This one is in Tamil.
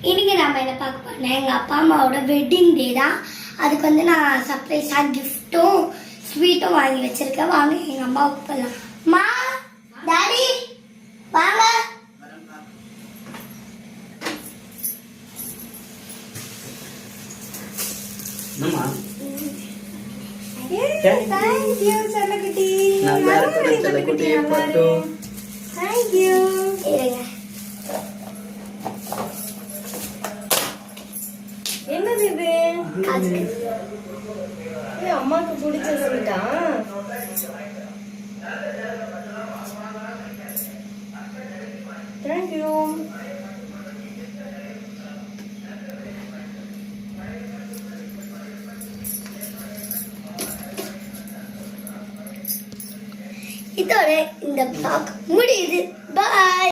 இன்னைக்கு நாம என்ன பார்க்க போறோம்னா எங்க அப்பா அம்மாவோட வெட்டிங் டே தான். அதுக்கு வந்து நான் சர்ப்ரைஸா கிஃப்ட்டும் ஸ்வீட்டும் வாங்கி வச்சிருக்கேன். வாங்க எங்க அம்மாவுக்கு போகலாம். மா டாடி வாங்க. Thank you செல்லக்குட்டி. நல்லா இருக்கு செல்லக்குட்டி. போட்டோ. Thank you. என்னது இது? அம்மாக்கு பிடிச்ச ஸ்வீட்டா? Thank you. இதோட இந்த vlog முடியுது. Bye.